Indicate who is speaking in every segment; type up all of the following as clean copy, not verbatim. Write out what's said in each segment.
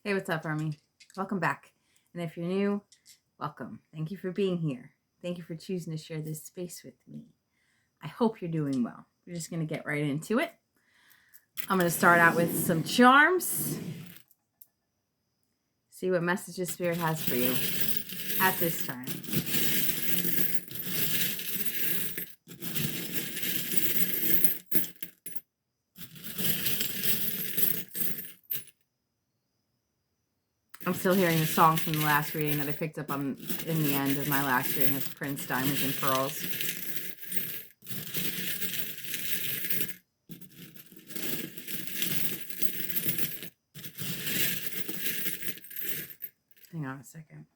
Speaker 1: Hey, what's up, Army? Welcome back. And if you're new, welcome. Thank you for being here. Thank you for choosing to share this space with me. I hope you're doing well. We're just going to get right into it. I'm going to start out with some charms. See what messages Spirit has for you at this time. I'm still hearing the song from the last reading that I picked up on in the end of my last reading. It's Prince, Diamonds and Pearls. Hang on a second.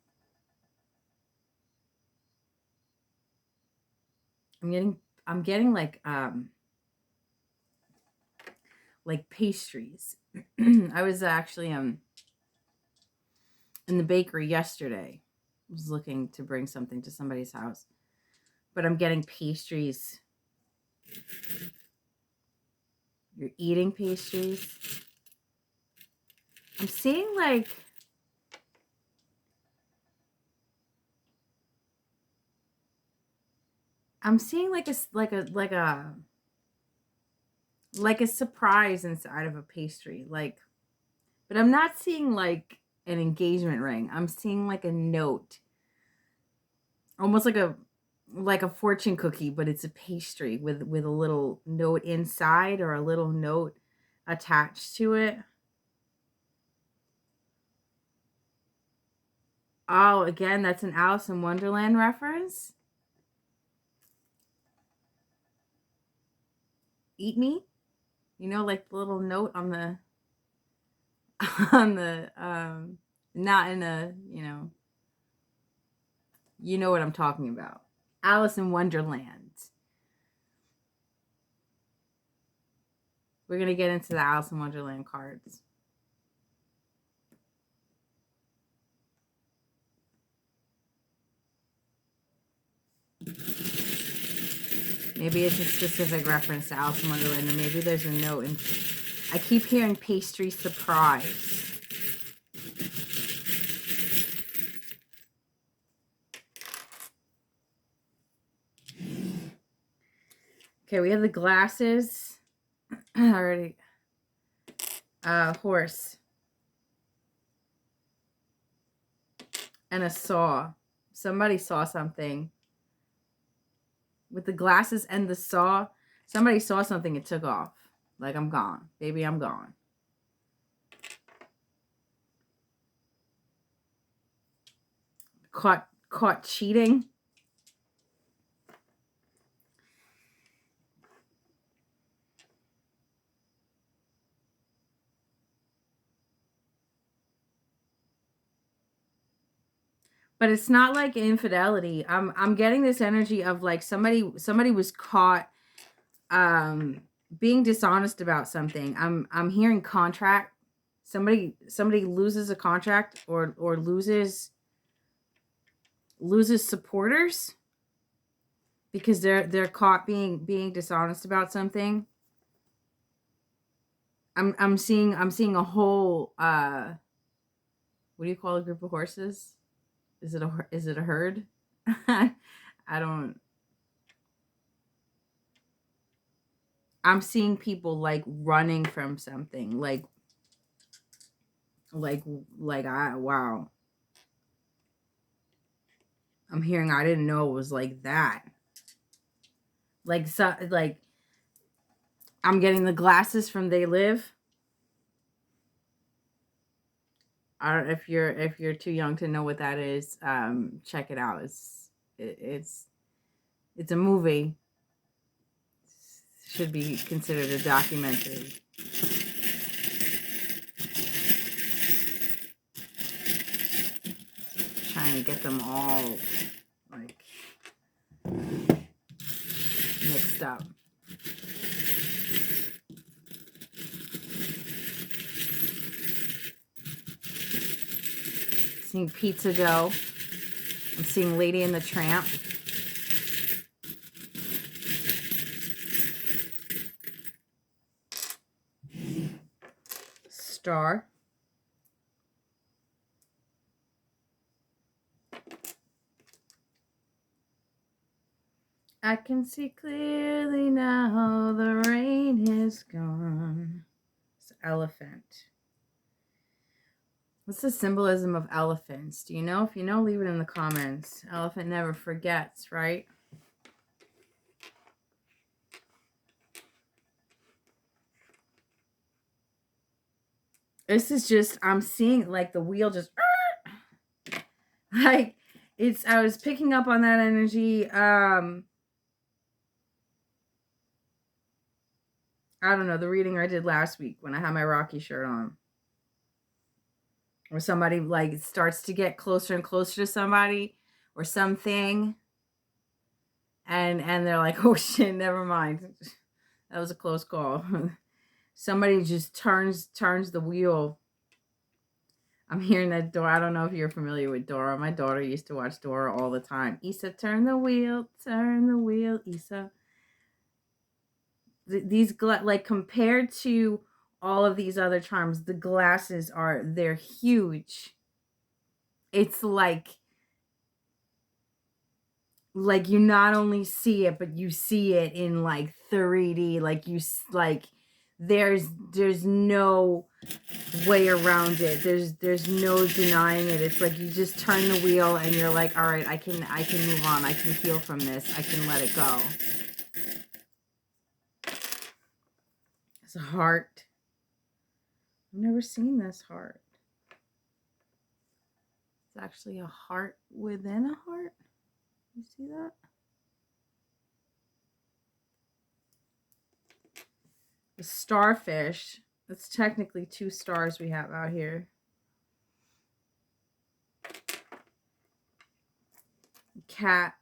Speaker 1: I'm getting like pastries. I was actually in the bakery yesterday. I was looking to bring something to somebody's house, but I'm getting pastries. You're eating pastries. I'm seeing like a surprise inside of a pastry, like, but I'm not seeing like an engagement ring. I'm seeing like a note, almost like a fortune cookie, but it's a pastry with a little note inside or a little note attached to it. Oh, again, that's an Alice in Wonderland reference. Eat me, like the little note on the not in a, you know what I'm talking about. Alice in Wonderland. We're going to get into the Alice in Wonderland cards. Maybe it's a specific reference to Alice in Wonderland, or maybe there's a note. And I keep hearing pastry surprise. Okay, we have the glasses. Already. Horse. And a saw. Somebody saw something. With the glasses and the saw, somebody saw something and took off. Like, I'm gone. Baby, I'm gone. Caught cheating. But it's not like infidelity. I'm getting this energy of like somebody was caught being dishonest about something. I'm hearing contract. Somebody loses a contract or loses supporters because they're caught being dishonest about something. I'm seeing a whole what do you call a group of horses? Is it a herd? I don't. I'm seeing people like running from something, like wow. I'm hearing I didn't know it was like that. Like I'm getting the glasses from They Live. I don't if you're too young to know what that is. Check it out. It's a movie. Should be considered a documentary. Trying to get them all like mixed up. Seeing pizza dough. I'm seeing Lady and the Tramp. Star. I can see clearly now, the rain is gone. It's elephant. What's the symbolism of elephants? Do you know? If you know, leave it in the comments. Elephant never forgets, right? This is just, I'm seeing like the wheel just, like, it's, I was picking up on that energy. I don't know, the reading I did last week when I had my Rocky shirt on. Or somebody like starts to get closer and closer to somebody or something. And they're like, oh shit, never mind. That was a close call. Somebody just turns the wheel. I'm hearing that Dora. I don't know if you're familiar with Dora. My daughter used to watch Dora all the time. Issa, turn the wheel, Issa. These like compared to all of these other charms, the glasses they're huge. It's like you not only see it, but you see it in like 3D. Like there's no way around it. There's no denying it. It's like you just turn the wheel and you're like, all right, I can move on. I can heal from this. I can let it go. It's a heart. I've never seen this heart. It's actually a heart within a heart. You see that? The starfish. That's technically 2 stars we have out here. Cat.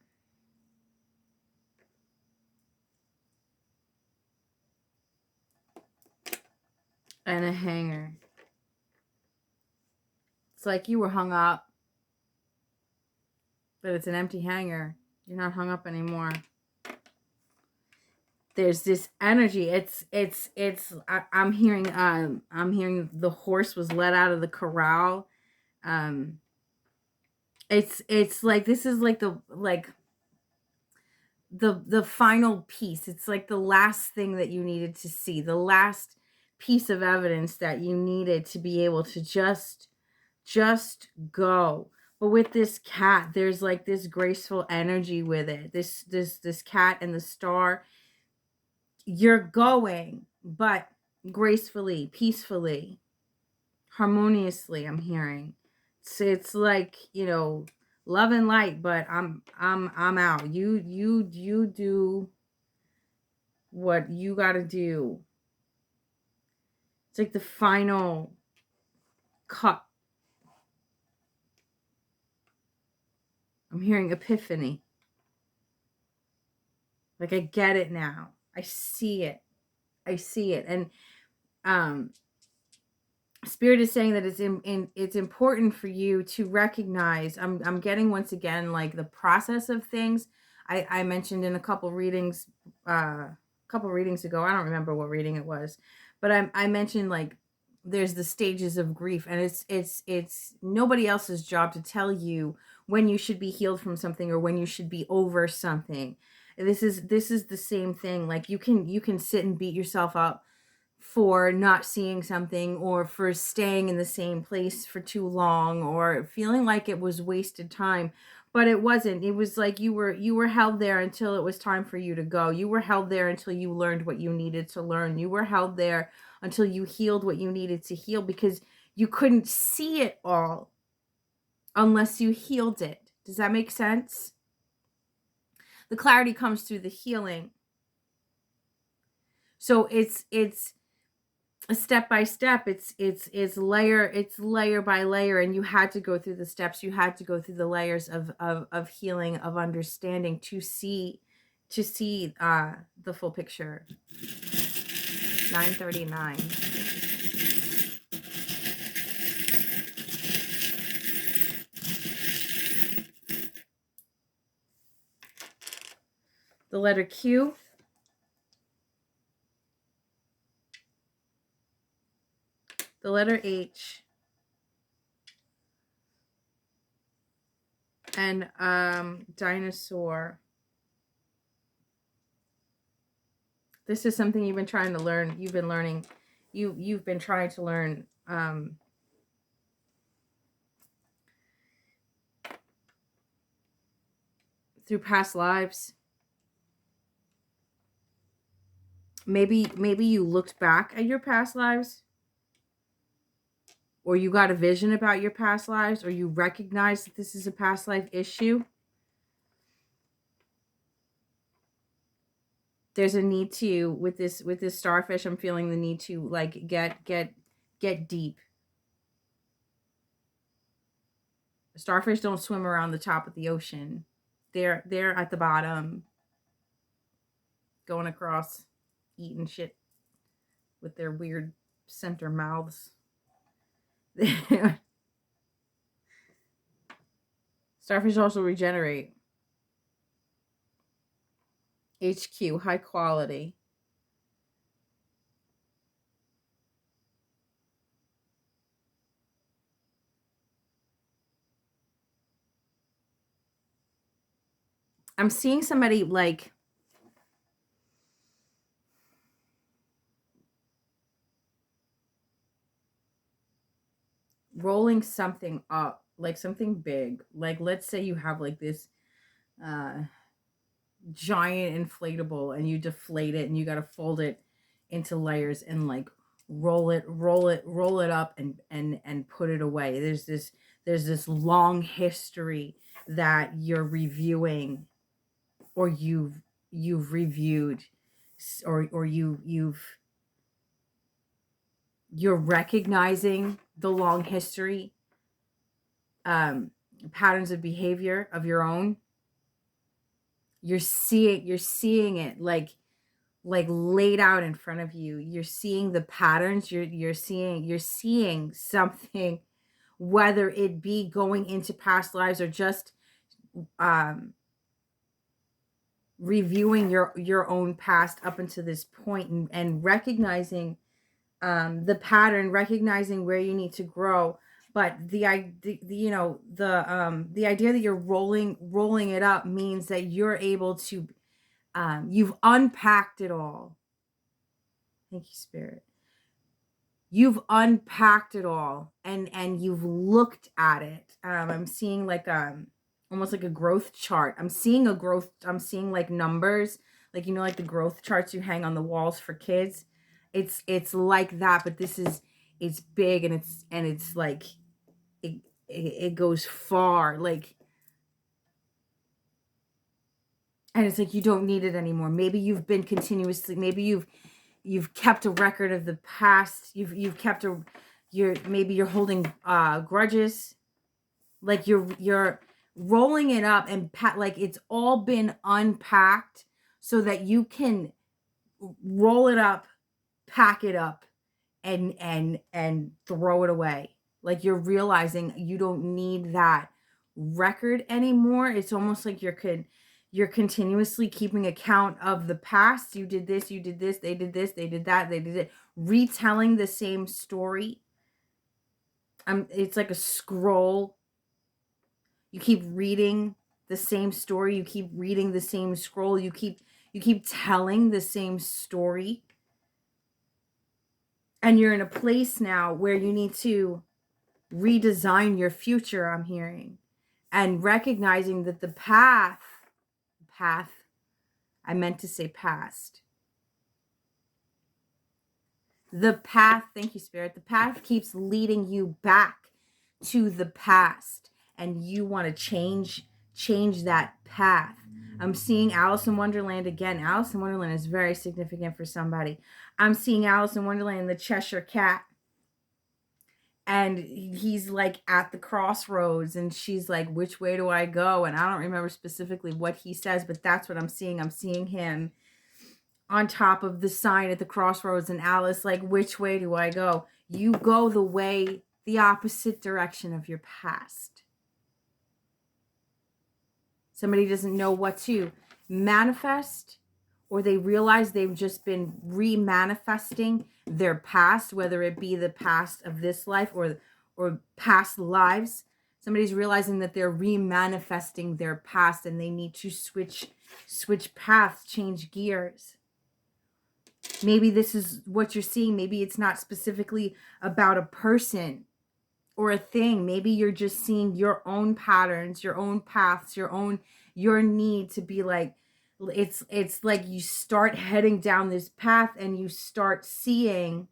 Speaker 1: And a hanger. It's like you were hung up. But it's an empty hanger. You're not hung up anymore. There's this energy. I'm hearing the horse was let out of the corral. It's like this is like the final piece. It's like the last thing that you needed to see, the last piece of evidence that you needed to be able to just go. But with this cat, there's like this graceful energy with it. This cat and the star. You're going, but gracefully, peacefully, harmoniously. I'm hearing. It's like, you know, love and light, but I'm out. You do what you got to do. It's like the final cut. I'm hearing epiphany. Like I get it now. I see it. And Spirit is saying that it's important for you to recognize. I'm getting once again like the process of things. I mentioned in a couple readings ago. I don't remember what reading it was, but I mentioned like there's the stages of grief, and it's nobody else's job to tell you when you should be healed from something or when you should be over something. This is the same thing. Like you can sit and beat yourself up for not seeing something, or for staying in the same place for too long, or feeling like it was wasted time, but it wasn't. It was like you were held there until it was time for you to go. You were held there until you learned what you needed to learn. You were held there until you healed what you needed to heal, because you couldn't see it all unless you healed it. Does that make sense? The clarity comes through the healing. So it's a step by step. It's layer by layer, and you had to go through the steps. You had to go through the layers of healing, of understanding, to see the full picture. 939. The letter Q. The letter H. And dinosaur. This is something you've been trying to learn. You've been learning. You've been trying to learn through past lives. Maybe you looked back at your past lives, or you got a vision about your past lives, or you recognize that this is a past life issue. There's a need to, with this starfish, I'm feeling the need to like get deep. Starfish don't swim around the top of the ocean. They're at the bottom, going across, eating shit with their weird center mouths. Starfish also regenerate. HQ, high quality. I'm seeing somebody like rolling something up, like something big. Like, let's say you have like this giant inflatable and you deflate it and you got to fold it into layers and like roll it up and put it away. There's this long history that you're reviewing, or you've reviewed, or you're recognizing the long history, patterns of behavior of your own. You're seeing it like laid out in front of you. You're seeing the patterns. You're seeing something, whether it be going into past lives or just reviewing your own past up until this point, and recognizing the pattern, recognizing where you need to grow. But the idea that you're rolling it up means that you're able to, you've unpacked it all. Thank you, Spirit. You've unpacked it all, and you've looked at it. I'm seeing like almost like a growth chart. I'm seeing like numbers, like, like the growth charts you hang on the walls for kids. It's like that, but it's big, and it's like it goes far, like, and it's like you don't need it anymore. Maybe you've been continuously, maybe you've kept a record of the past. You've kept maybe you're holding grudges, like you're rolling it up and like it's all been unpacked so that you can roll it up, pack it up, and throw it away. Like, you're realizing you don't need that record anymore. It's almost like you're continuously keeping account of the past. You did this, they did this, they did that, they did it, retelling the same story. It's like a scroll. You keep reading the same story, you keep reading the same scroll, you keep telling the same story. And you're in a place now where you need to redesign your future, I'm hearing, and recognizing that the path, I meant to say past. The path, thank you, Spirit. The path keeps leading you back to the past, and you want to change that path. I'm seeing Alice in Wonderland again. Alice in Wonderland is very significant for somebody. I'm seeing Alice in Wonderland, the Cheshire Cat. And he's like at the crossroads, and she's like, which way do I go? And I don't remember specifically what he says, but that's what I'm seeing. I'm seeing him on top of the sign at the crossroads, and Alice like, which way do I go? You go the opposite direction of your past. Somebody doesn't know what to manifest, or they realize they've just been re-manifesting their past, whether it be the past of this life or past lives. Somebody's realizing that they're re-manifesting their past, and they need to switch paths, change gears. Maybe this is what you're seeing. Maybe it's not specifically about a person or a thing. Maybe you're just seeing your own patterns, your own paths, your need to be like, it's like you start heading down this path and you start seeing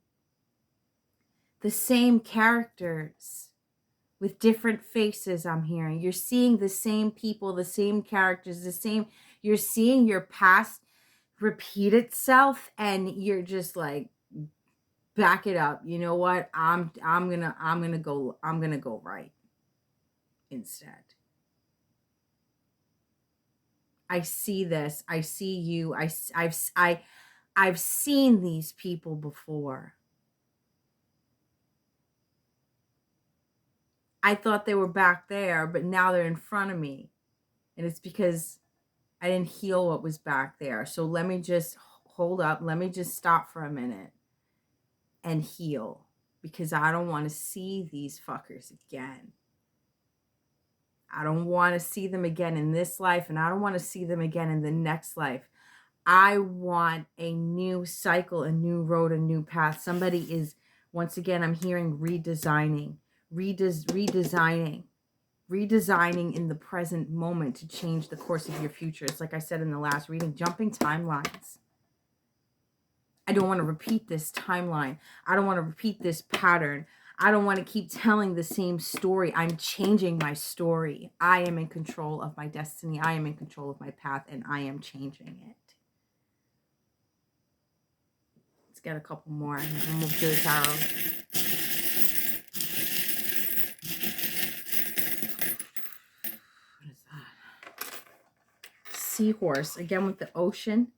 Speaker 1: the same characters with different faces. I'm hearing you're seeing the same people, the same characters, you're seeing your past repeat itself, and you're just like, back it up. You know what? I'm gonna go right instead. I see this. I see you. I've seen these people before. I thought they were back there, but now they're in front of me. And it's because I didn't heal what was back there. So let me just hold up. Let me just stop for a minute and heal, because I don't want to see these fuckers again. I don't want to see them again in this life, and I don't want to see them again in the next life. I want a new cycle, a new road, a new path. Somebody is, once again, I'm hearing redesigning in the present moment to change the course of your future. It's like I said in the last reading, jumping timelines. I don't want to repeat this timeline. I don't want to repeat this pattern. I don't want to keep telling the same story. I'm changing my story. I am in control of my destiny. I am in control of my path, and I am changing it. Let's get a couple more and we'll move to the tarot. What is that? Seahorse, again with the ocean.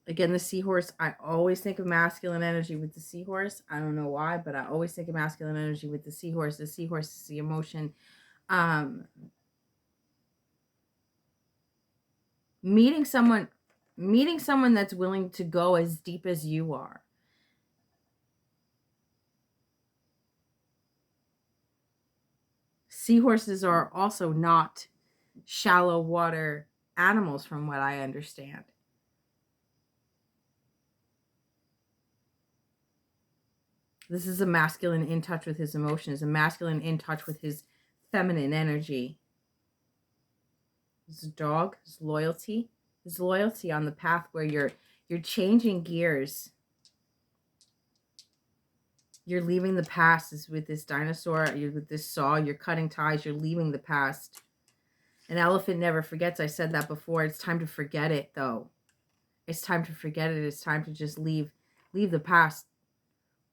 Speaker 1: Again, the seahorse, I always think of masculine energy with the seahorse. I don't know why, but I always think of masculine energy with the seahorse. The seahorse is the emotion. Meeting someone that's willing to go as deep as you are. Seahorses are also not shallow water animals, from what I understand. This is a masculine in touch with his emotions, a masculine in touch with his feminine energy. This dog, his loyalty on the path where you're changing gears. You're leaving the past. Is with this dinosaur, you're with this saw, you're cutting ties, you're leaving the past. An elephant never forgets. I said that before. It's time to forget it, though. It's time to forget it. It's time to just leave the past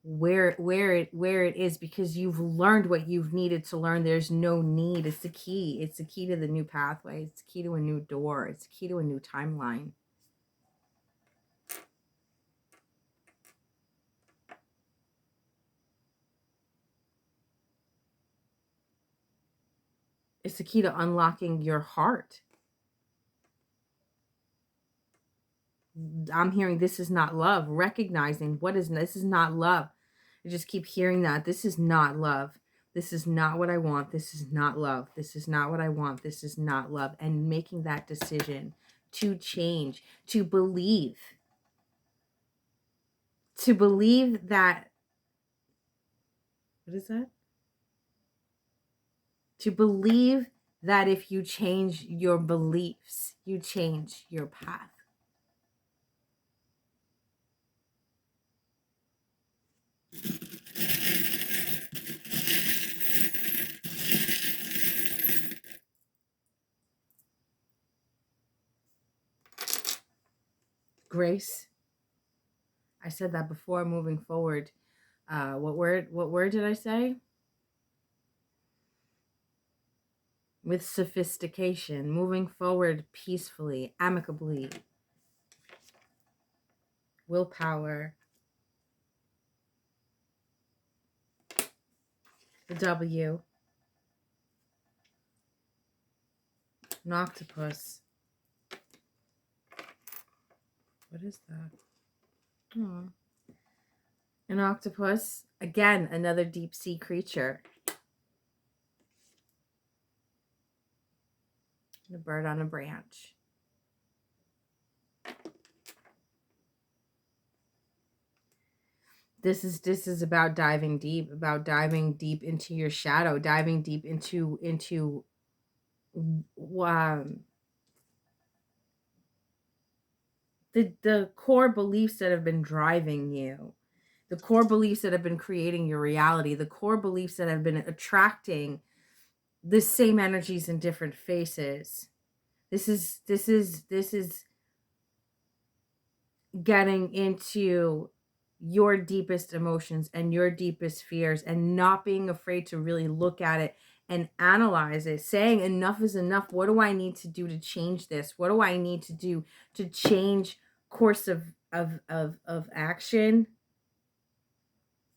Speaker 1: where it is, because you've learned what you've needed to learn. There's no need. It's the key. It's the key to the new pathway. It's the key to a new door. It's the key to a new timeline. It's the key to unlocking your heart. I'm hearing this is not love. Recognizing this is not love. I just keep hearing that. This is not love. This is not what I want. This is not love. This is not what I want. This is not love. And making that decision to change, to believe that, what is that? To believe that if you change your beliefs, you change your path. Grace. I said that before. Moving forward. What word did I say? With sophistication. Moving forward peacefully, amicably. Willpower. The W. An octopus. What is that? Oh. An octopus. Again, another deep sea creature. The bird on a branch. This is about diving deep into your shadow, diving deep into the core beliefs that have been driving you, the core beliefs that have been creating your reality, the core beliefs that have been attracting the same energies in different faces. This is getting into your deepest emotions and your deepest fears, and not being afraid to really look at it and analyze it, saying enough is enough. What do I need to do to change this? What do I need to do to change course of action?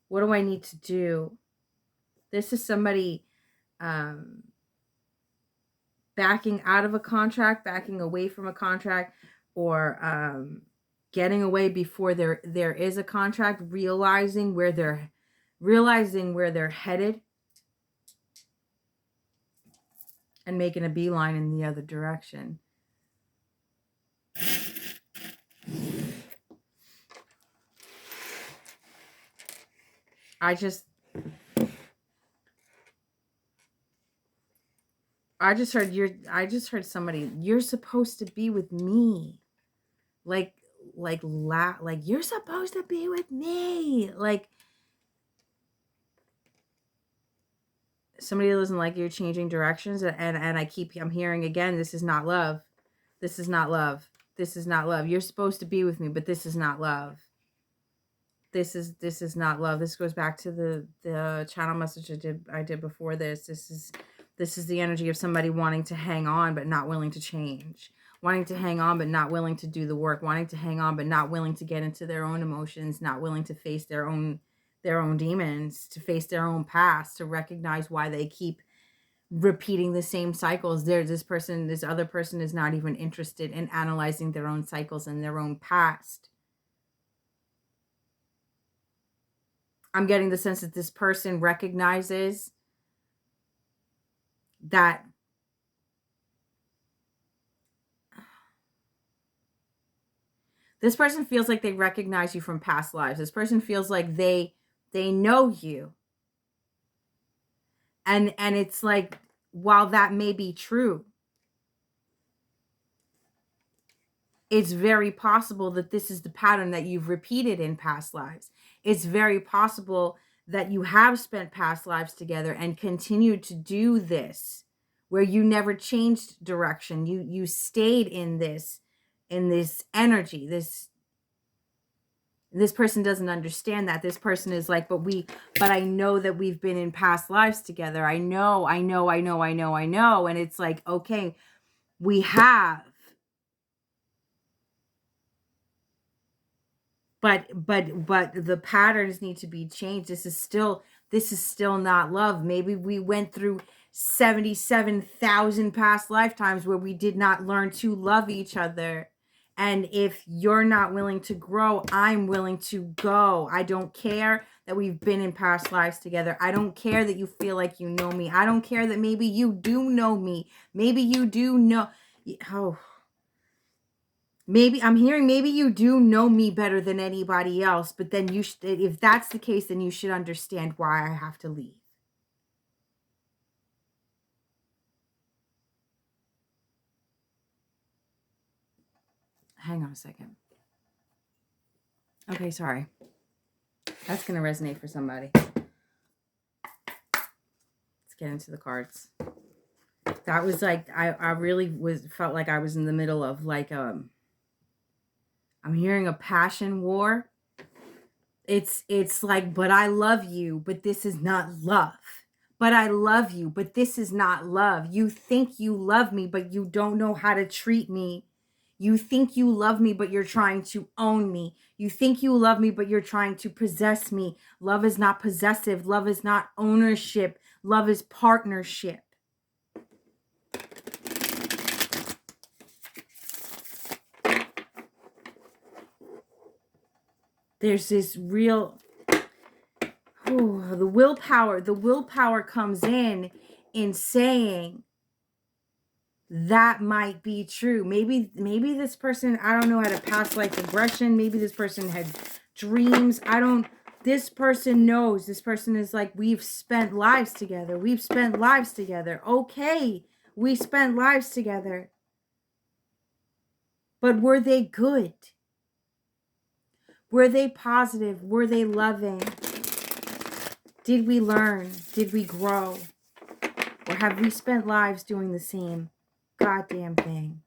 Speaker 1: What do I need to do? This is somebody backing out of a contract, backing away from a contract, or getting away before there is a contract, realizing where they're headed, and making a beeline in the other direction. I just heard somebody, you're supposed to be with me. Like you're supposed to be with me. Like, somebody doesn't like you're changing directions, and I'm hearing again, this is not love. This is not love. This is not love. You're supposed to be with me, but this is not love. This is not love. This goes back to the channel message I did before this. This is the energy of somebody wanting to hang on but not willing to change. Wanting to hang on but not willing to do the work. Wanting to hang on but not willing to get into their own emotions, not willing to face their own demons, to face their own past, to recognize why they keep repeating the same cycles. This other person is not even interested in analyzing their own cycles and their own past. I'm getting the sense that this person recognizes that this person feels like they recognize you from past lives. This person feels like they know you. And it's like, while that may be true, it's very possible that this is the pattern that you've repeated in past lives. It's very possible that you have spent past lives together and continue to do this, where you never changed direction. You stayed in this energy. This person doesn't understand that. This person is like, but I know that we've been in past lives together. I know. And it's like, okay, we have. But the patterns need to be changed. This is still not love. Maybe we went through 77,000 past lifetimes where we did not learn to love each other. And if you're not willing to grow, I'm willing to go. I don't care that we've been in past lives together. I don't care that you feel like you know me. I don't care that maybe you do know me. Maybe you do know. Oh. Maybe I'm hearing, maybe you do know me better than anybody else, but then if that's the case, then you should understand why I have to leave. Hang on a second. Okay, sorry. That's going to resonate for somebody. Let's get into the cards. That was like, I really felt like I was in the middle of like, I'm hearing a passion war. It's like, but I love you, but this is not love. But I love you, but this is not love. You think you love me, but you don't know how to treat me. You think you love me, but you're trying to own me. You think you love me, but you're trying to possess me. Love is not possessive. Love is not ownership. Love is partnership. There's this real, the willpower comes in saying, that might be true. Maybe this person, I don't know, had a past life regression. Maybe this person had dreams. This person knows. This person is like, we've spent lives together. We've spent lives together. Okay, we spent lives together. But were they good? Were they positive? Were they loving? Did we learn? Did we grow? Or have we spent lives doing the same goddamn thing?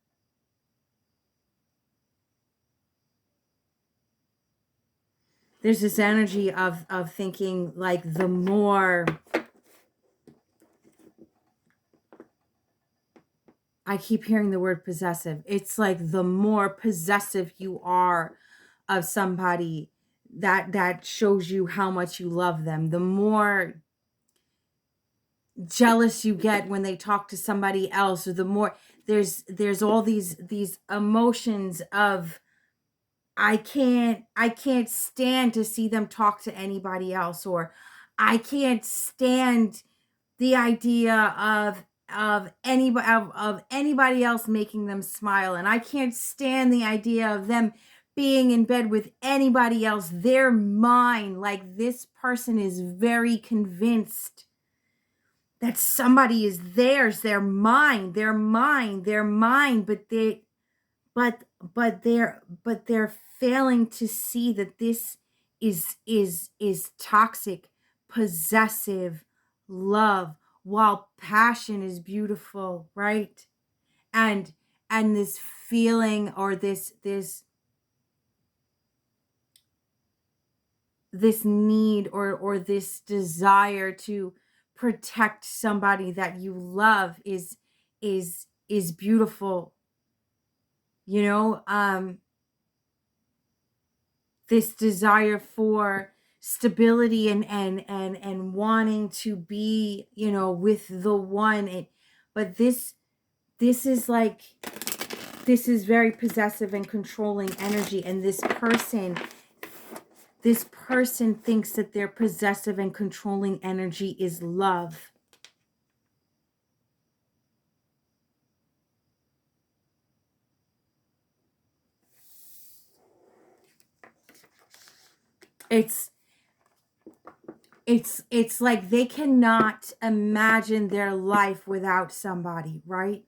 Speaker 1: There's this energy of thinking like the more, I keep hearing the word possessive. It's like the more possessive you are of somebody, that shows you how much you love them. The more jealous you get when they talk to somebody else, or the more there's all these emotions of, I can't stand to see them talk to anybody else, or I can't stand the idea of anybody else making them smile, and I can't stand the idea of them being in bed with anybody else. They're mine. Like, this person is very convinced that somebody is theirs. They're mine. They're mine. They're mine. But they're failing to see that this is toxic, possessive love, while passion is beautiful, right? And this feeling, or this need, or this desire to protect somebody that you love is beautiful. You know, this desire for stability and wanting to be, you know, with the one. But this is like, this is very possessive and controlling energy, and this person thinks that their possessive and controlling energy is love. It's like they cannot imagine their life without somebody, right?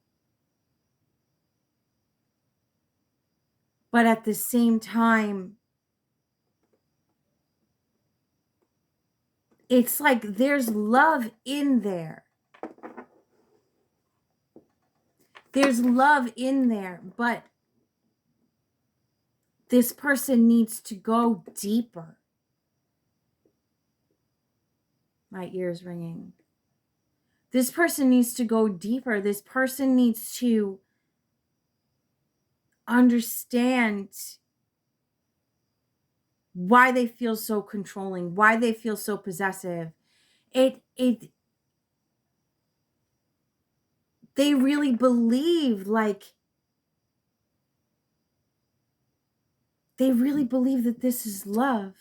Speaker 1: But at the same time, it's like there's love in there. There's love in there, but this person needs to go deeper. My ear's ringing. This person needs to go deeper. This person needs to understand why they feel so controlling, why they feel so possessive. They really believe, like, they really believe that this is love.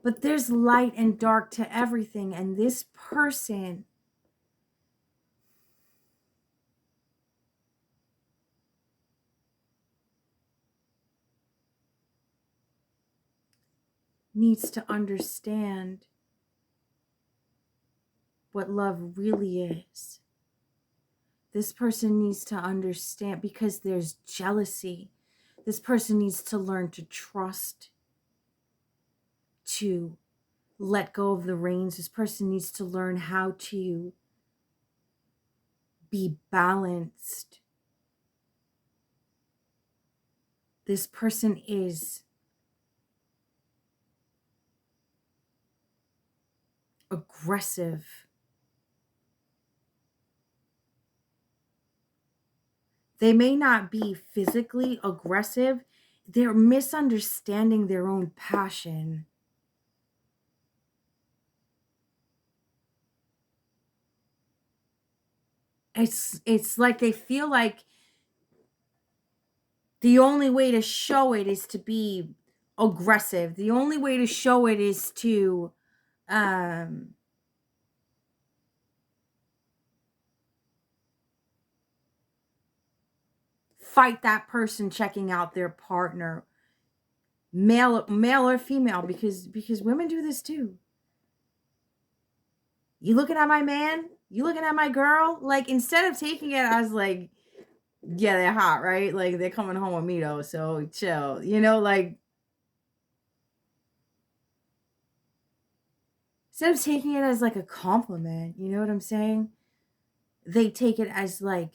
Speaker 1: But there's light and dark to everything, and this person needs to understand what love really is. This person needs to understand, because there's jealousy. This person needs to learn to trust, to let go of the reins. This person needs to learn how to be balanced. This person is aggressive. They may not be physically aggressive. They're misunderstanding their own passion. It's like they feel like the only way to show it is to be aggressive. The only way to show it is to Fight that person checking out their partner, male or female, because women do this too. You looking at my man? You looking at my girl? Like, instead of taking it as like, yeah, they're hot, right? Like, they're coming home with me though, so chill. You know, like, instead of taking it as like a compliment, you know what I'm saying? They take it as like,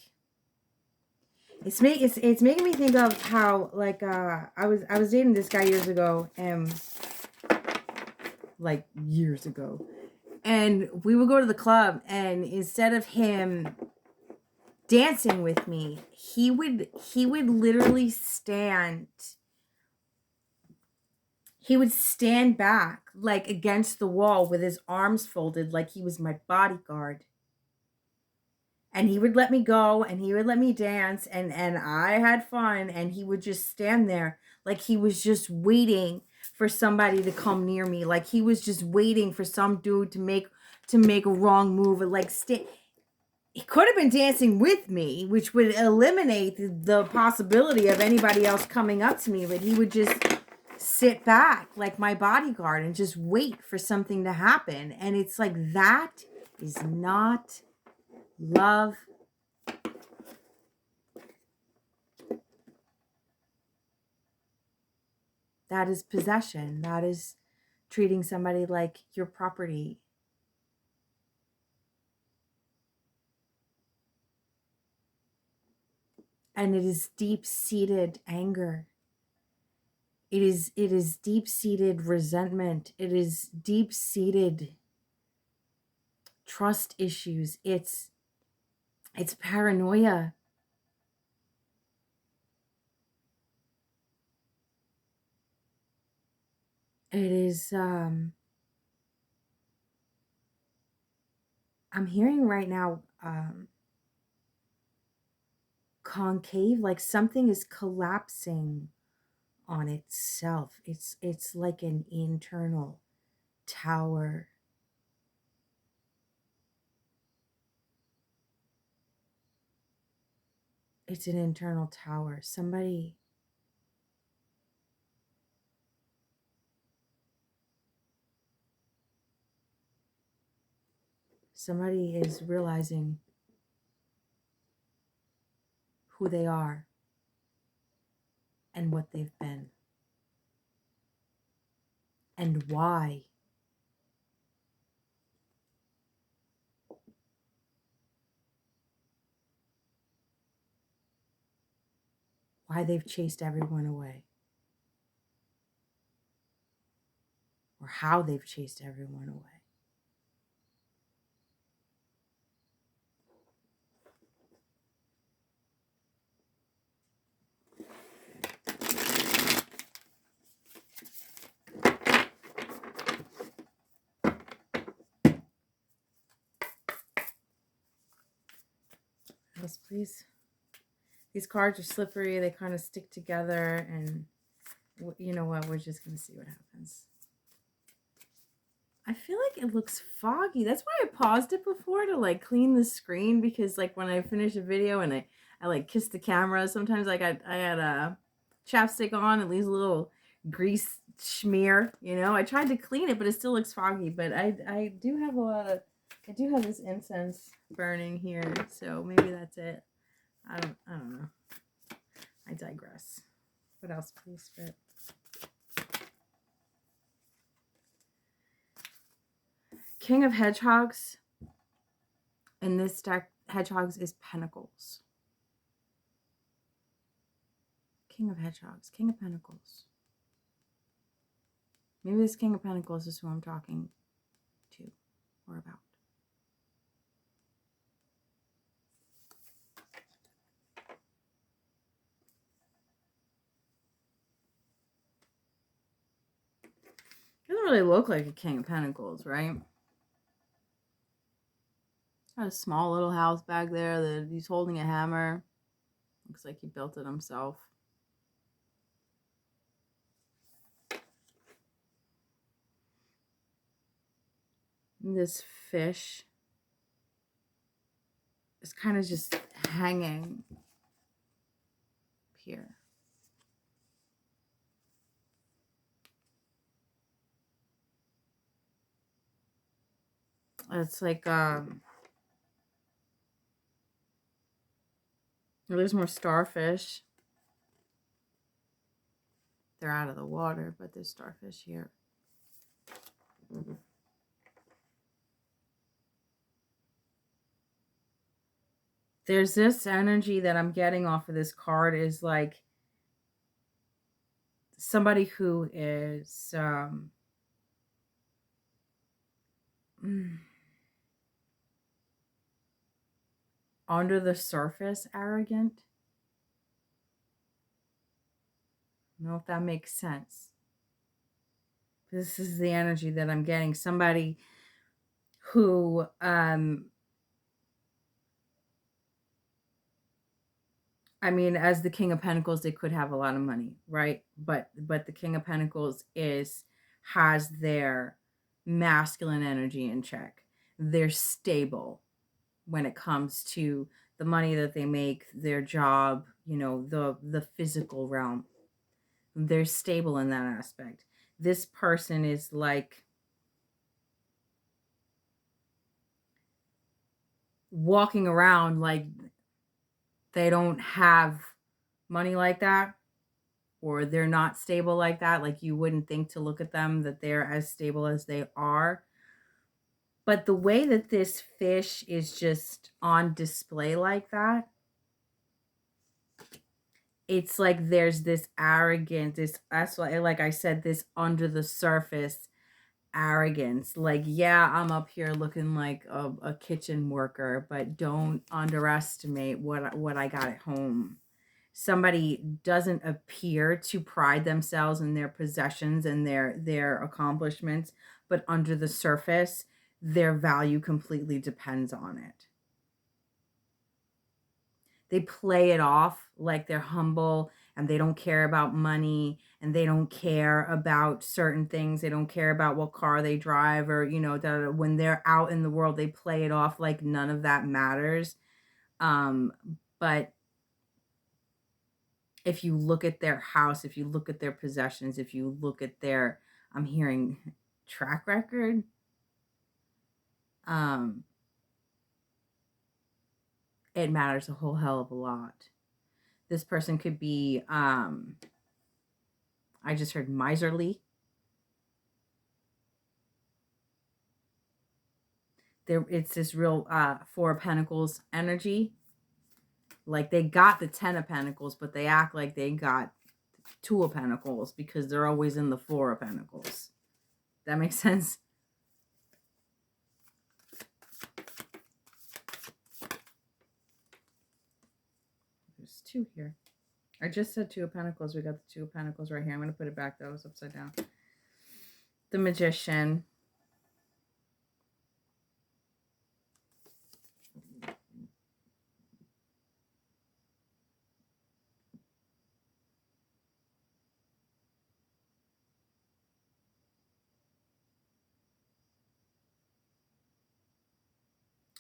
Speaker 1: it's making me think of how, like, I was dating this guy years ago, and like years ago, and we would go to the club, and instead of him dancing with me, he would literally stand back, like, against the wall with his arms folded, like he was my bodyguard. And he would let me go, and he would let me dance, and I had fun, and he would just stand there like he was just waiting for somebody to come near me, like he was just waiting for some dude to make a wrong move, or like he could have been dancing with me, which would eliminate the possibility of anybody else coming up to me, but he would just sit back like my bodyguard and just wait for something to happen. And it's like, that is not love. That is possession. That is treating somebody like your property. And it is deep-seated anger. It is deep-seated resentment. It is deep-seated trust issues. It's paranoia. It is I'm hearing right now concave, like something is collapsing on itself. It's like an internal tower. It's an internal tower. Somebody is realizing who they are and what they've been and why. Why they've chased everyone away. Or how they've chased everyone away. Yes, please. These cards are slippery. They kind of stick together, and you know what? We're just going to see what happens. I feel like it looks foggy. That's why I paused it before to like clean the screen, because like when I finish a video and I like kiss the camera, sometimes like I had a chapstick on, it leaves a little grease smear, you know. I tried to clean it, but it still looks foggy. But I do have I do have this incense burning here, so maybe that's it. I don't know. I digress. What else, please, Fit? King of Hedgehogs. In this deck, Hedgehogs is Pentacles. King of Hedgehogs. King of Pentacles. Maybe this King of Pentacles is who I'm talking to or about. Doesn't really look like a King of Pentacles, right? Got a small little house back there that he's holding a hammer. Looks like he built it himself. This fish is kind of just hanging here. It's like there's more starfish. They're out of the water, but there's starfish here. There's this energy that I'm getting off of this card is like somebody who is under the surface arrogant. I don't know if that makes sense. This is the energy that I'm getting. Somebody who I mean, as the King of Pentacles, they could have a lot of money, right? But the King of Pentacles has their masculine energy in check. They're stable when it comes to the money that they make, their job, you know, the physical realm. They're stable in that aspect. This person is like walking around like they don't have money like that, or they're not stable like that. Like you wouldn't think to look at them that they're as stable as they are. But the way that this fish is just on display like that, it's like there's this arrogance, that's why, like I said, this under the surface arrogance. Like, yeah, I'm up here looking like a kitchen worker, but don't underestimate what I got at home. Somebody doesn't appear to pride themselves in their possessions and their accomplishments, but under the surface, their value completely depends on it. They play it off like they're humble and they don't care about money and they don't care about certain things. They don't care about what car they drive or, you know, when they're out in the world, they play it off like none of that matters. But if you look at their house, if you look at their possessions, if you look at their, I'm hearing track record, it matters a whole hell of a lot. This person could be, I just heard miserly. It's this real Four of Pentacles energy. Like they got the Ten of Pentacles, but they act like they got Two of Pentacles because they're always in the Four of Pentacles. That makes sense? There's two here. I just said Two of Pentacles. We got the Two of Pentacles right here. I'm going to put it back, though. It's upside down. The Magician.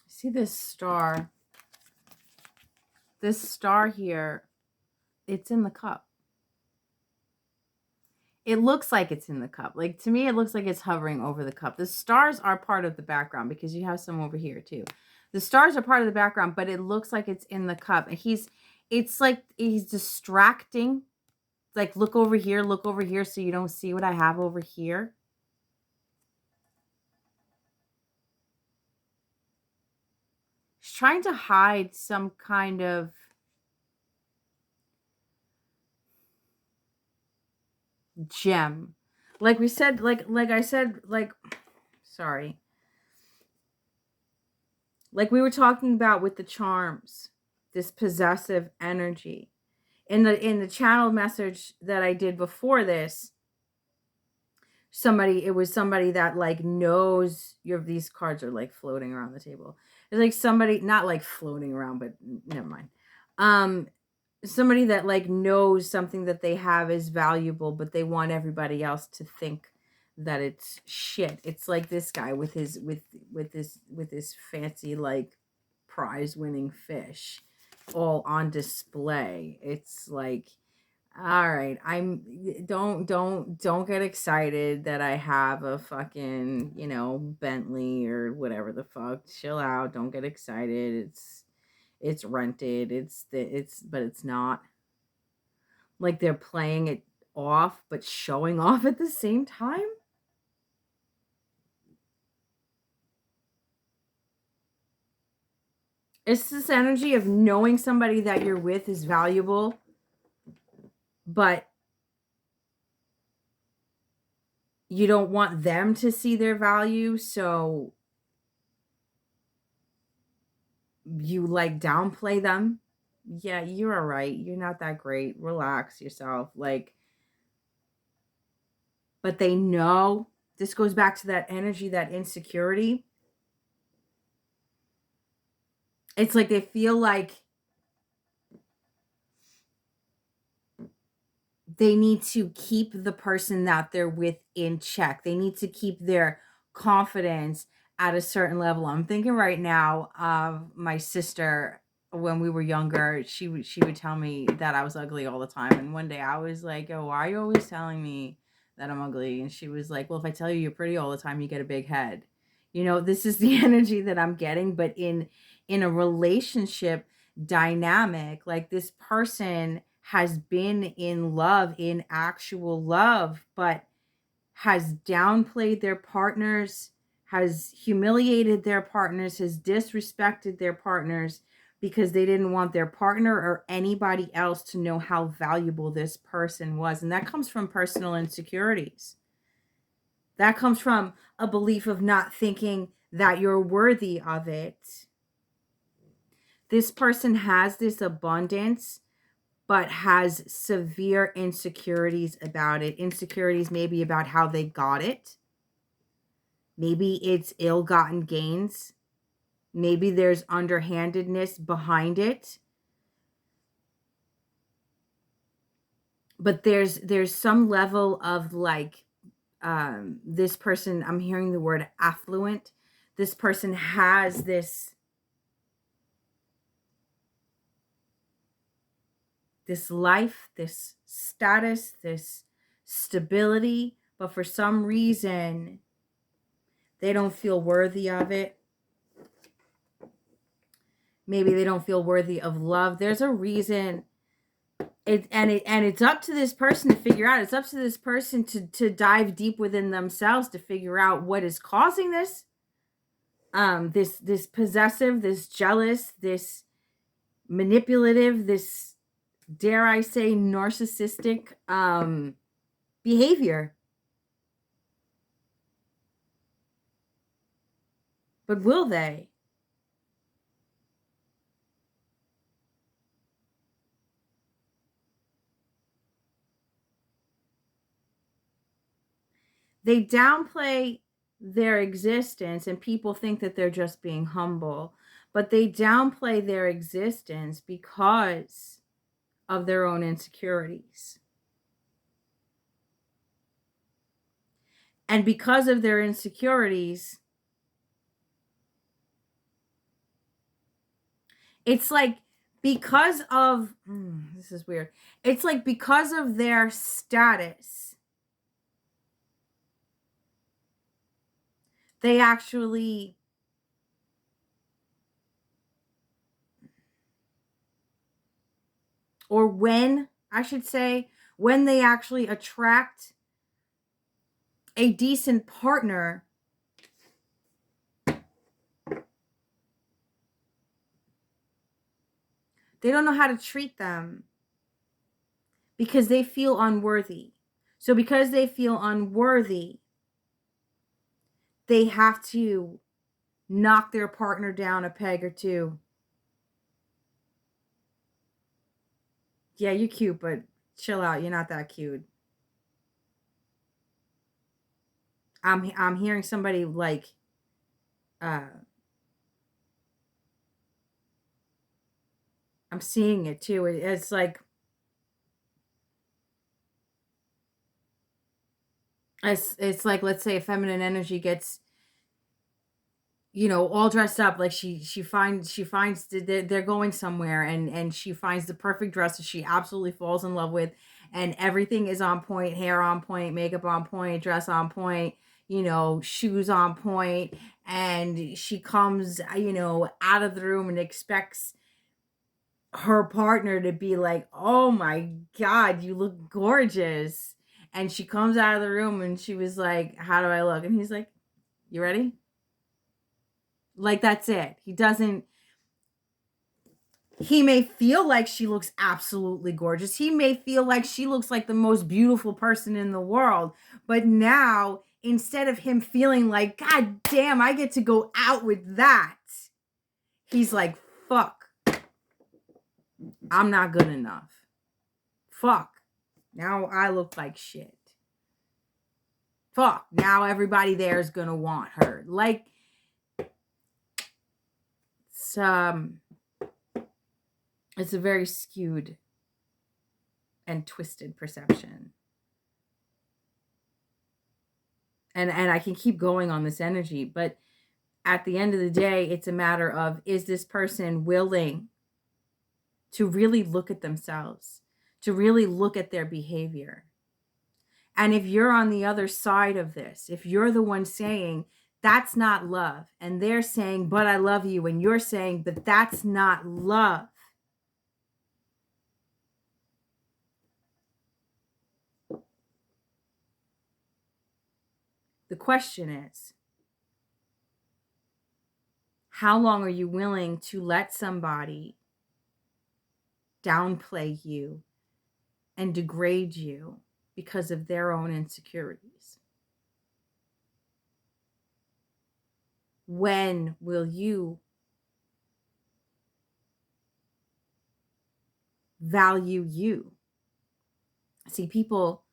Speaker 1: See this star? This star here, it's in the cup. It looks like it's in the cup. Like, to me, it looks like it's hovering over the cup. The stars are part of the background because you have some over here, too. The stars are part of the background, but it looks like it's in the cup. And it's like he's distracting. Like, look over here so you don't see what I have over here. He's trying to hide some kind of gem. Like we said, like I said, like, sorry. Like we were talking about with the charms, this possessive energy. In the channel message that I did before this, it was somebody that like knows these cards are like floating around the table. It's like somebody, not like floating around, but never mind. Somebody that like knows something that they have is valuable, but they want everybody else to think that it's shit. It's like this guy with his with this fancy like prize winning fish all on display. It's like, all right, I'm don't get excited that I have a fucking, you know, Bentley or whatever the fuck. Chill out. Don't get excited. It's rented. It's but it's not. Like they're playing it off but showing off at the same time. It's this energy of knowing somebody that you're with is valuable, but you don't want them to see their value, so you like downplay them. Yeah, you're all right. You're not that great. Relax yourself. Like, but they know this goes back to that energy, that insecurity. It's like they feel like they need to keep the person that they're with in check. They need to keep their confidence at a certain level. I'm thinking right now of my sister when we were younger. She would tell me that I was ugly all the time. And one day I was like, "Oh, why are you always telling me that I'm ugly?" And she was like, "Well, if I tell you you're pretty all the time, you get a big head." You know, this is the energy that I'm getting, but in a relationship dynamic, like this person has been in love, in actual love, but has downplayed their partners, has humiliated their partners, has disrespected their partners because they didn't want their partner or anybody else to know how valuable this person was. And that comes from personal insecurities. That comes from a belief of not thinking that you're worthy of it. This person has this abundance but has severe insecurities about it. Insecurities maybe about how they got it. Maybe it's ill-gotten gains. Maybe there's underhandedness behind it. But there's some level of like this person, I'm hearing the word affluent. This person has this life, this status, this stability, but for some reason they don't feel worthy of it. Maybe they don't feel worthy of love. There's a reason. It's up to this person to figure out. It's up to this person to dive deep within themselves to figure out what is causing this. This possessive, this jealous, this manipulative, this, dare I say, narcissistic behavior. But will they? They downplay their existence and people think that they're just being humble, but they downplay their existence because of their own insecurities. And because of their insecurities, it's like because of, this is weird. It's like because of their status, they actually or when, I should say, when they actually attract a decent partner, they don't know how to treat them because they feel unworthy. So because they feel unworthy, they have to knock their partner down a peg or two. Yeah, you're cute, but chill out. You're not that cute. I'm hearing somebody like uh I'm seeing it too. It's like It's like, let's say a feminine energy gets, you know, all dressed up, like she finds they're going somewhere, and she finds the perfect dress that she absolutely falls in love with, and everything is on point, hair on point, makeup on point, dress on point, you know, shoes on point, and she comes, you know, out of the room and expects her partner to be like, "Oh my god, you look gorgeous." And she comes out of the room and she was like, "How do I look?" And he's like, "You ready?" Like, that's it. He may feel like she looks absolutely gorgeous. He may feel like she looks like the most beautiful person in the world. But now, instead of him feeling like, "God damn, I get to go out with that," he's like, "Fuck, I'm not good enough. Fuck, now I look like shit. Fuck, now everybody there is gonna want her." Like, it's, it's a very skewed and twisted perception. And I can keep going on this energy, but at the end of the day, it's a matter of, is this person willing to really look at themselves, to really look at their behavior? And if you're on the other side of this, if you're the one saying, "That's not love," and they're saying, "But I love you," and you're saying, "But that's not love," the question is, how long are you willing to let somebody downplay you and degrade you because of their own insecurities? When will you value you? See, people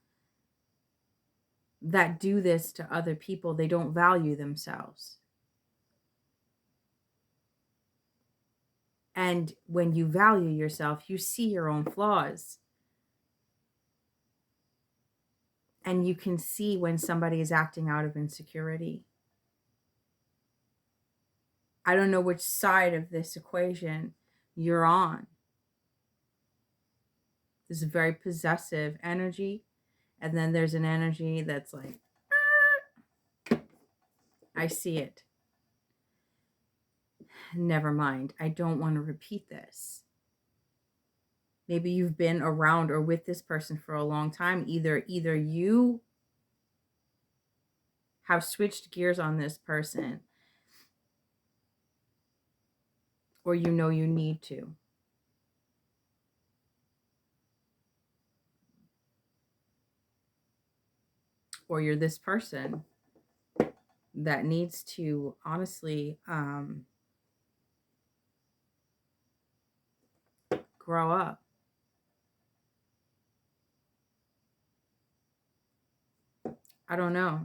Speaker 1: that do this to other people, they don't value themselves. And when you value yourself, you see your own flaws. And you can see when somebody is acting out of insecurity. I don't know which side of this equation you're on. There's a very possessive energy, and then there's an energy that's like, I see it. Never mind. I don't want to repeat this. Maybe you've been around or with this person for a long time. Either you have switched gears on this person, or you know you need to. Or you're this person that needs to honestly grow up. I don't know.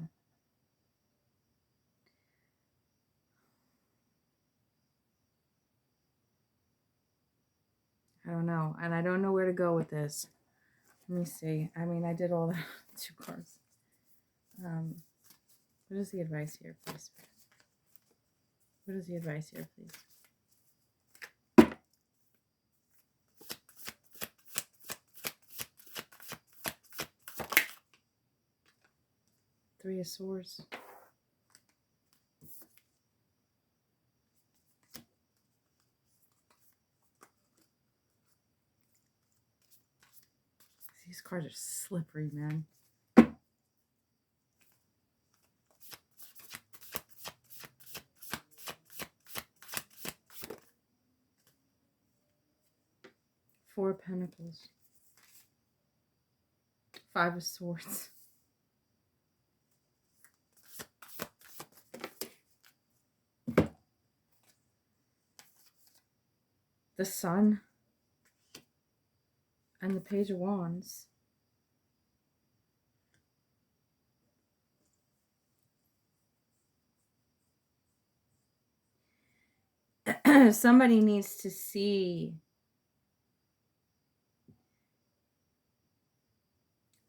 Speaker 1: I don't know. And I don't know where to go with this. Let me see. I mean, I did all that. 2 cards. What is the advice here, please? What is the advice here, please? Three of Swords. These cards are slippery, man. Four of Pentacles. Five of Swords. The Sun. And the Page of Wands. Somebody needs to see.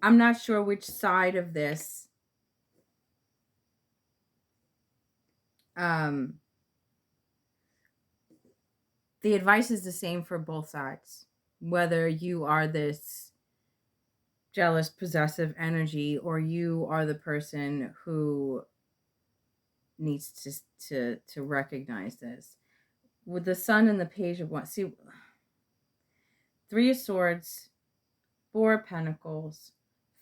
Speaker 1: I'm not sure which side of this Um, the advice is the same for both sides. Whether you are this jealous, possessive energy, or you are the person who needs to recognize this. With the Sun and the Page of Wands, see, Three of Swords, Four of Pentacles,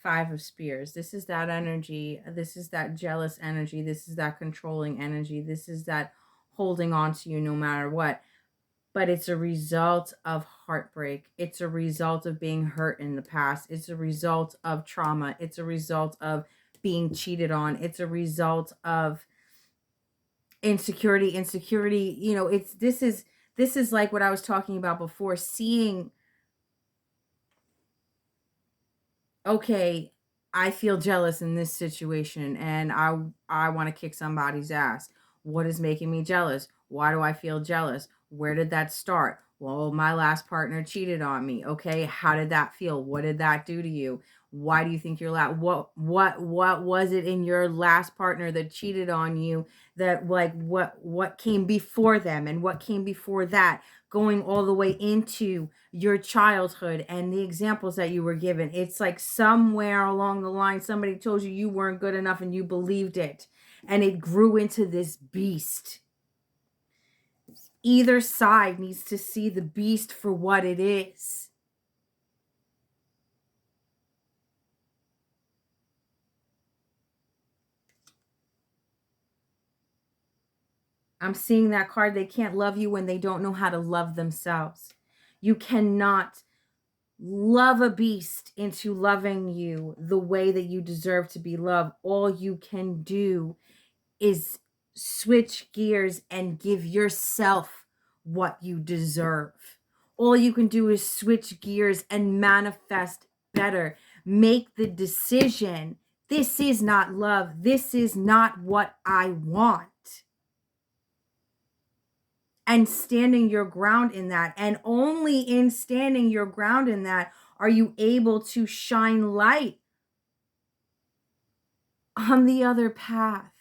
Speaker 1: Five of Spears. This is that energy. This is that jealous energy. This is that controlling energy. This is that holding on to you no matter what. But it's a result of heartbreak. It's a result of being hurt in the past. It's a result of trauma. It's a result of being cheated on. It's a result of insecurity. You know, this is like what I was talking about before, seeing, okay, I feel jealous in this situation and I want to kick somebody's ass. What is making me jealous? Why do I feel jealous? Where did that start? Well, my last partner cheated on me. Okay, how did that feel? What did that do to you? Why do you think you're what was it in your last partner that cheated on you, that like what came before them and what came before that, going all the way into your childhood and the examples that you were given? It's like somewhere along the line somebody told you you weren't good enough and you believed it, and it grew into this beast. Either side needs to see the beast for what it is. I'm seeing that card. They can't love you when they don't know how to love themselves. You cannot love a beast into loving you the way that you deserve to be loved. All you can do is switch gears and give yourself what you deserve. All you can do is switch gears and manifest better. Make the decision. This is not love. This is not what I want. And standing your ground in that. And only in standing your ground in that are you able to shine light on the other path.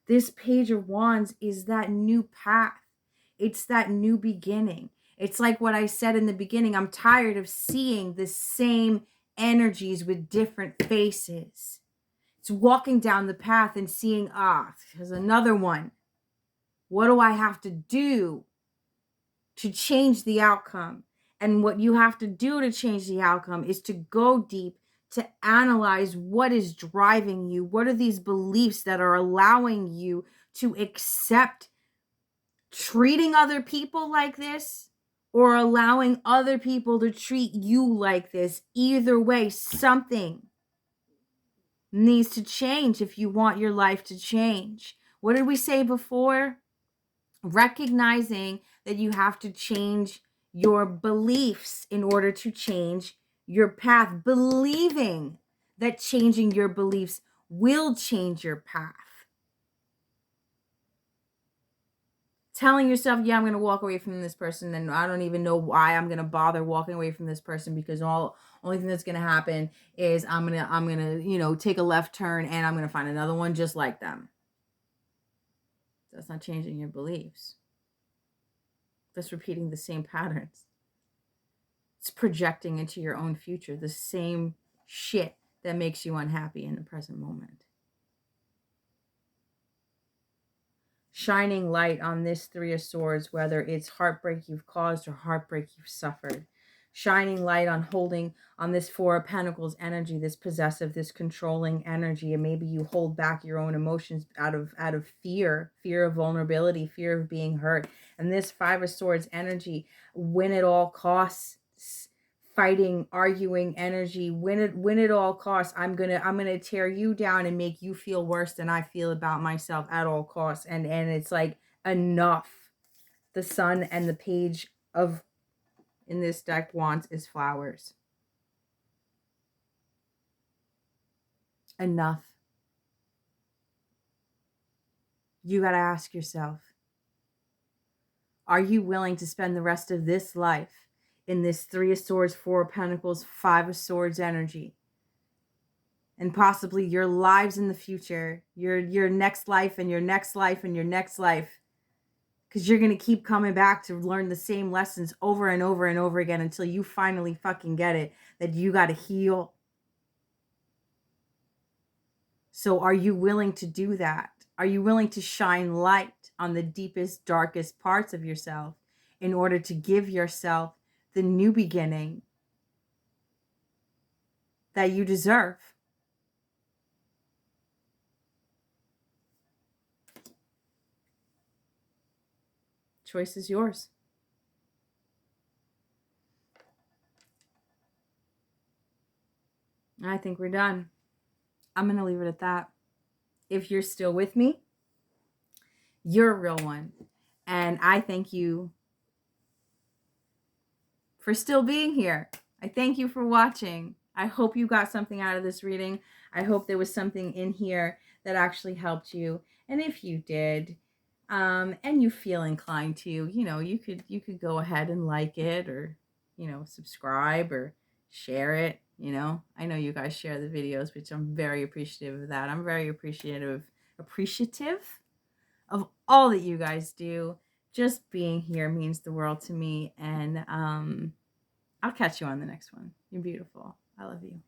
Speaker 1: This Page of Wands is that new path. It's that new beginning. It's like what I said in the beginning. I'm tired of seeing the same energies with different faces. It's walking down the path and seeing, there's another one. What do I have to do to change the outcome? And what you have to do to change the outcome is to go deep, to analyze what is driving you. What are these beliefs that are allowing you to accept treating other people like this, or allowing other people to treat you like this? Either way, something needs to change if you want your life to change. What did we say before? Recognizing that you have to change your beliefs in order to change your path. Believing that changing your beliefs will change your path. Telling yourself, yeah, I'm going to walk away from this person, and I don't even know why I'm going to bother walking away from this person, because only thing that's going to happen is I'm going to, take a left turn and I'm going to find another one just like them. That's not changing your beliefs. That's repeating the same patterns. It's projecting into your own future the same shit that makes you unhappy in the present moment. Shining light on this Three of Swords, whether it's heartbreak you've caused or heartbreak you've suffered. Shining light on holding on this Four of Pentacles energy, this possessive, this controlling energy. And maybe you hold back your own emotions out of fear of vulnerability, fear of being hurt. And this Five of Swords energy, win at all costs, fighting, arguing energy, win at all costs. I'm gonna tear you down and make you feel worse than I feel about myself at all costs. And it's like, enough. The Sun and the Page of, in this deck, Wands is flowers. Enough. You got to ask yourself, are you willing to spend the rest of this life in this Three of Swords, Four of Pentacles, Five of Swords energy? and possibly your lives in the future, your next life and your next life and your next life. Because you're going to keep coming back to learn the same lessons over and over and over again until you finally fucking get it, that you got to heal. So are you willing to do that? Are you willing to shine light on the deepest, darkest parts of yourself in order to give yourself the new beginning that you deserve? Choice is yours. I think we're done. I'm going to leave it at that. If you're still with me, you're a real one. And I thank you for still being here. I thank you for watching. I hope you got something out of this reading. I hope there was something in here that actually helped you. And if you did, and you feel inclined to, you could go ahead and like it, or, subscribe or share it. I know you guys share the videos, which I'm very appreciative of that. I'm very appreciative of all that you guys do. Just being here means the world to me. And I'll catch you on the next one. You're beautiful. I love you.